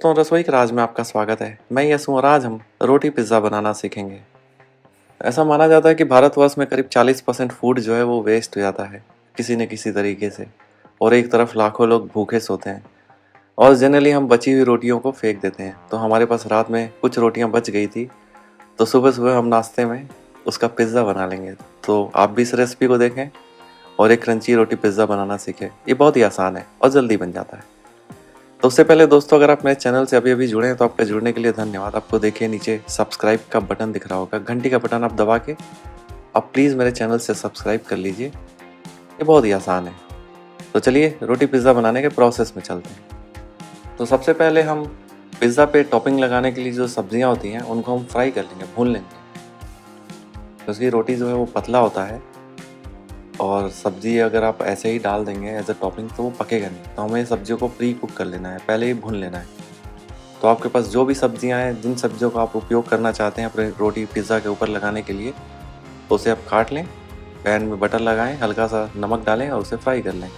दोस्तों, रसोई के राज में आपका स्वागत है। मैं यश हूं और आज हम रोटी पिज़्ज़ा बनाना सीखेंगे। ऐसा माना जाता है कि भारतवर्ष में करीब 40% फूड जो है वो वेस्ट हो जाता है किसी न किसी तरीके से, और एक तरफ लाखों लोग भूखे सोते हैं और जनरली हम बची हुई रोटियों को फेंक देते हैं। तो हमारे पास रात में कुछ रोटियां बच गई थी, तो सुबह सुबह हम नाश्ते में उसका पिज़्ज़ा बना लेंगे। तो आप भी इस रेसिपी को देखें और एक क्रंची रोटी पिज़्ज़ा बनाना सीखें। ये बहुत ही आसान है और जल्दी बन जाता है। तो उससे पहले दोस्तों, अगर आप मेरे चैनल से अभी जुड़े हैं तो आपका जुड़ने के लिए धन्यवाद। आपको देखिए नीचे सब्सक्राइब का बटन दिख रहा होगा, घंटी का बटन आप दबा के आप प्लीज़ मेरे चैनल से सब्सक्राइब कर लीजिए। ये बहुत ही आसान है। तो चलिए रोटी पिज़्ज़ा बनाने के प्रोसेस में चलते हैं। तो सबसे पहले हम पिज़्ज़ा पे टॉपिंग लगाने के लिए जो सब्जियां होती हैं उनको हम फ्राई कर लेंगे, भून लेंगे। तो उसकी रोटी जो है वो पतला होता है और सब्ज़ी अगर आप ऐसे ही डाल देंगे एज अ टॉपिंग तो वो पकेगा नहीं। तो हमें सब्जियों को प्री कुक कर लेना है, पहले ही भून लेना है। तो आपके पास जो भी सब्जियां हैं, जिन सब्जियों का आप उपयोग करना चाहते हैं अपने रोटी पिज़्ज़ा के ऊपर लगाने के लिए, तो उसे आप काट लें, पैन में बटर लगाएं, हल्का सा नमक डालें और उसे फ्राई कर लें।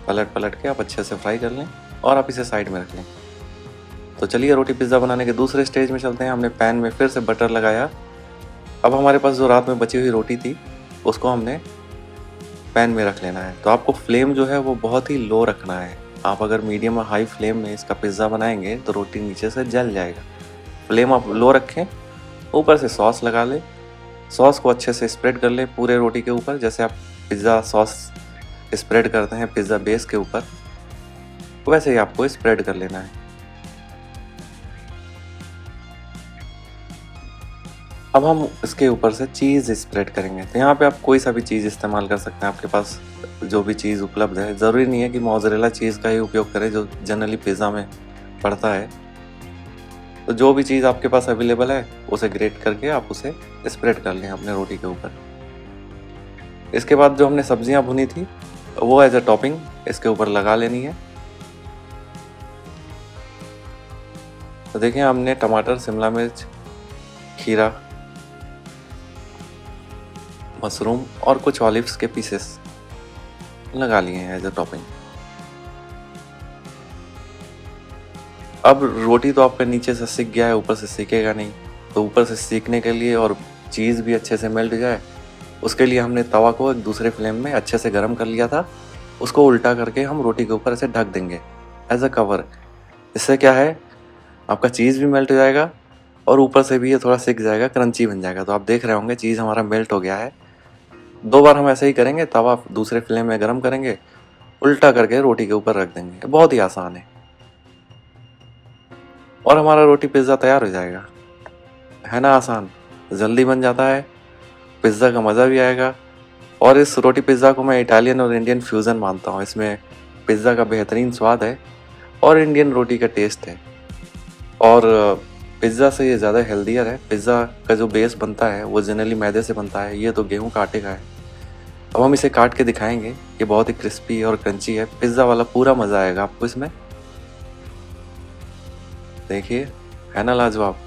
पलट पलट के आप अच्छे से फ्राई कर लें और आप इसे साइड में रख लें। तो चलिए रोटी पिज़्ज़ा बनाने के दूसरे स्टेज में चलते हैं। हमने पैन में फिर से बटर लगाया। अब हमारे पास जो रात में बची हुई रोटी थी उसको हमने पैन में रख लेना है। तो आपको फ्लेम जो है वो बहुत ही लो रखना है। आप अगर मीडियम और हाई फ्लेम में इसका पिज़्ज़ा बनाएंगे तो रोटी नीचे से जल जाएगा। फ्लेम आप लो रखें, ऊपर से सॉस लगा लें, सॉस को अच्छे से स्प्रेड कर लें पूरे रोटी के ऊपर। जैसे आप पिज़्ज़ा सॉस स्प्रेड करते हैं पिज़्ज़ा बेस के ऊपर, वैसे ही आपको स्प्रेड कर लेना है। अब हम इसके ऊपर से चीज़ स्प्रेड करेंगे। तो यहाँ पे आप कोई सा भी चीज़ इस्तेमाल कर सकते हैं, आपके पास जो भी चीज़ उपलब्ध है। ज़रूरी नहीं है कि मोज़रेला चीज़ का ही उपयोग करें जो जनरली पिज़्ज़ा में पड़ता है। तो जो भी चीज़ आपके पास अवेलेबल है उसे ग्रेट करके आप उसे स्प्रेड कर लें अपने रोटी के ऊपर। इसके बाद जो हमने सब्जियां भुनी थी वो एज अ टॉपिंग इसके ऊपर लगा लेनी है। तो देखिए हमने टमाटर, शिमला मिर्च, खीरा, मशरूम और कुछ ऑलिव्स के पीसेस लगा लिए हैं एज अ टॉपिंग। अब रोटी तो आपका नीचे से सिक गया है, ऊपर से सीखेगा नहीं। तो ऊपर से सीखने के लिए और चीज़ भी अच्छे से मेल्ट जाए, उसके लिए हमने तवा को एक दूसरे फ्लेम में अच्छे से गर्म कर लिया था। उसको उल्टा करके हम रोटी के ऊपर ऐसे ढक देंगे एज अ कवर। इससे क्या है, आपका चीज़ भी मेल्ट हो जाएगा और ऊपर से भी ये थोड़ा सिक जाएगा, क्रंची बन जाएगा। तो आप देख रहे होंगे चीज़ हमारा मेल्ट हो गया है। 2 बार हम ऐसे ही करेंगे, तवा दूसरे फ्लेम में गर्म करेंगे, उल्टा करके रोटी के ऊपर रख देंगे। बहुत ही आसान है और हमारा रोटी पिज़्ज़ा तैयार हो जाएगा। है ना आसान, जल्दी बन जाता है, पिज़्ज़ा का मज़ा भी आएगा। और इस रोटी पिज़्ज़ा को मैं इटालियन और इंडियन फ्यूज़न मानता हूँ। इसमें पिज़्ज़ा का बेहतरीन स्वाद है और इंडियन रोटी का टेस्ट है। और पिज़्ज़ा से ये ज़्यादा हेल्दियर है। पिज़्ज़ा का जो बेस बनता है वो जनरली मैदे से बनता है, ये तो गेहूँ का आटे का है। अब हम इसे काट के दिखाएंगे। ये बहुत ही क्रिस्पी और क्रंची है, पिज़्ज़ा वाला पूरा मज़ा आएगा आपको इसमें। देखिए, है ना लाजवाब।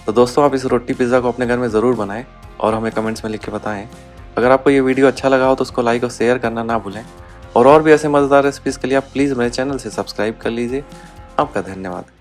तो दोस्तों, आप इस रोटी पिज़्ज़ा को अपने घर में ज़रूर बनाएं और हमें कमेंट्स में लिख के बताएं। अगर आपको ये वीडियो अच्छा लगा हो तो उसको लाइक और शेयर करना ना भूलें। और भी ऐसे मज़ेदार रेसिपीज़ के लिए आप प्लीज़ मेरे चैनल से सब्सक्राइब कर लीजिए। आपका धन्यवाद।